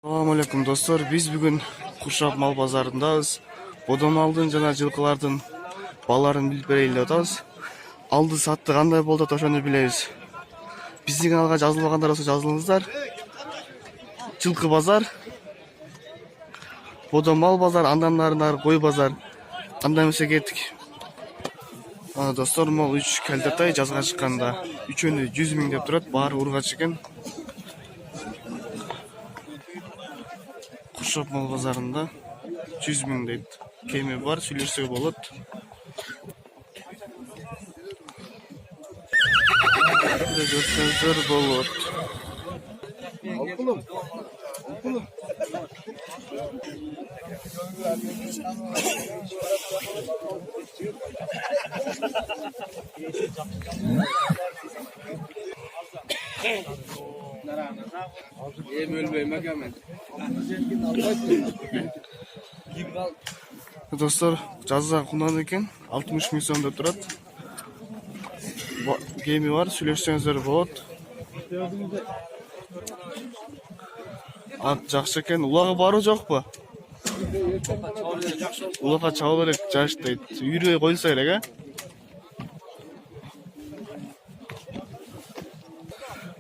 Assalamu alaikum dostlar. Biz bugün Kuşap mal bazarındayız. Bodomaldın жана жылкылардын баларын билип берели деп атабыз. Алды сатты кандай болду ошону билебиз. Биздин каналга жазылбагандар болсо жазылыңыздар. Жылкы базар, Бодомал базар, андан нары кой базар. Кандай эмесе кеттик. Ана достор, мол 3 келдетай жазга чыкканда 3-өнү 100 000 деп турат, баары ургач экен. Кушап мал базарында 100 000 дейт. Кеми бар, сүйлөшсө болот. Көрсөңүздөр болот. Достор, жазга кунан экен 60 000 сом деп турат. Кеми бар, сүйлөшсөңүздөр болот. Ат жакшы экен. Улагы барбы жокпу? Улакка чабыла элек жаш дейт. Үйрөй коюлса керек, э?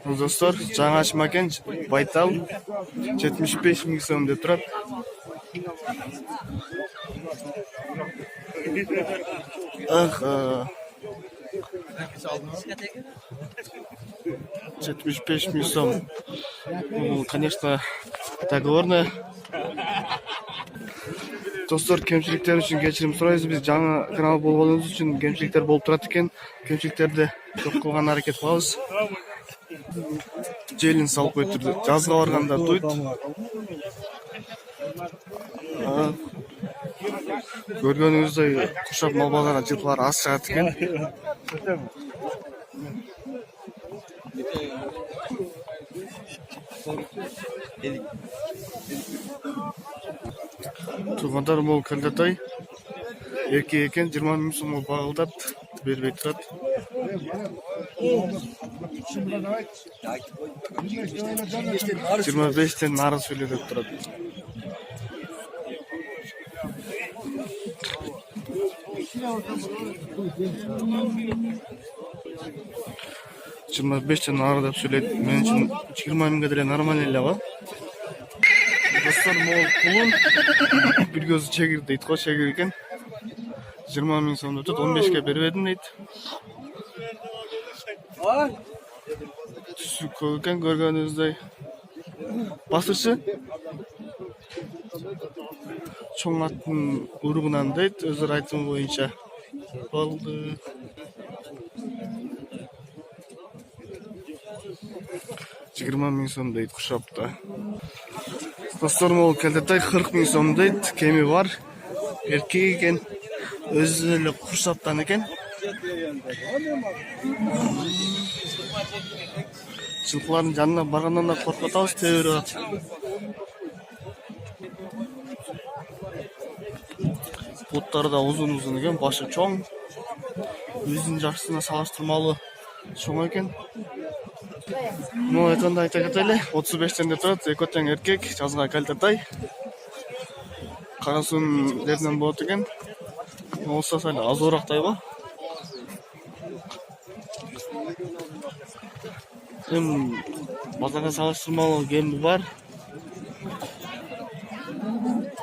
Достор, жаңы ачма экен, байтал 75 000 сом деп турат. Ах, 75 000 сом. Конечно, договорно. Достор, кемчиликтер үчүн кечирим сурайбыз. Биз жаңы канал болгонубуз үчүн кемчиликтер болуп турат экен. Кемчиликтерди жок кылган аракет кылабыз. Желин салып коюптур. Жазга барганда туйт. Көргөнүңүздөй Кушап мал базарына жылкылар аз чыгат экен. Туугандар, мол келдетай эркек экен, 20 000 сом багылдат, бербей турат. 25 нары сүйлөп деп турат. Чырма 5 нары деп сүйлөйт. Мен үчүн 20 000 деле нормально эле ба. Достор, мол пулун бир көзү чегир дейт го, чегир экен. 20 000 сом деп, 15ке бербедим дейт. Түсү көп экен, көргөнүңүздөй. Басычы чоң аттын уругунан дейт, өздөр айтымы боюнча. Болду. $20 000 сом дейт Кушапта. Достор, мол келдетай 40 000 сом дейт. Кеми бар, эркек экен, өзү эле Кушаптан экен. Жылкылардын жанына баргандан да коркуп атабыз, тебирип атат. Буттары да uzun экен, башы чоң. Өзүнүн жакшысына салыштырмалуу чоң экен. Ну, айтқанда айта кетели, 35 деп турат, эки тең эркек, жазга келдетай. Карасуун жерден болот экен. Болсо сал азырактай го. Базарга салыштырмалуу кеми бар.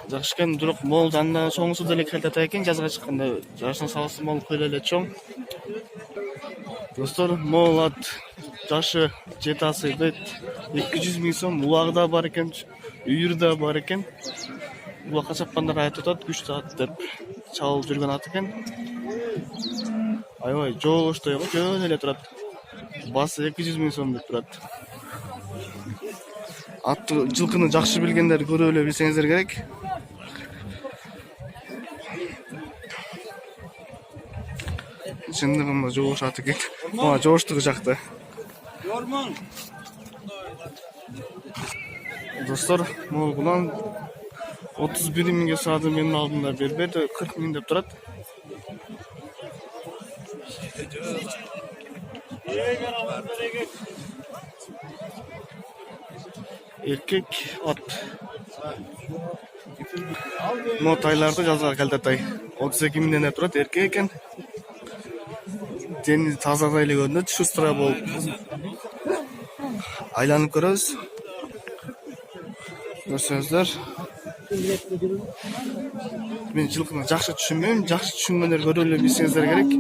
Жакшы экен, бирок мол жанына чоңусу деле келдетай экен, жазга чыкканда жашына салыштырмалуу кыйла эле чоң. Достор, мол ат жашы жетасы дейт. 200 000 сом, улагы да бар экен, үйүрү да бар экен. Улакка чапкандар айтып атат, күчтүү ат деп чабылып жүргөн ат экен. Аябай жоолоштой го, жөн эле турат. Басы 200 000 сом деп турат. Атты жылкыны жакшы билгендер көрүп эле билсеңиздер керек. Чындыгында жоолош ат экен. Жооштугу жакта. Достор, мол булан 31 000 саады менин алдымда бербеді, 40 000 деп турат. Erkek at. Мына тайларды жазга келди атай. 32 миңден турат, эркек экен. Дени таза эле көрүнөт, шустра болуп. Айланып көрөбүз. Көрсөңүздөр. Мен жылкыны жакшы түшүнбөйм, жакшы түшүнгөндөр көрүп эле билсеңиздер керек.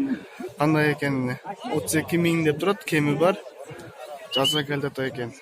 Кандай экенин. 32 миң деп турат, кеми бар. Жазга келди атай экен.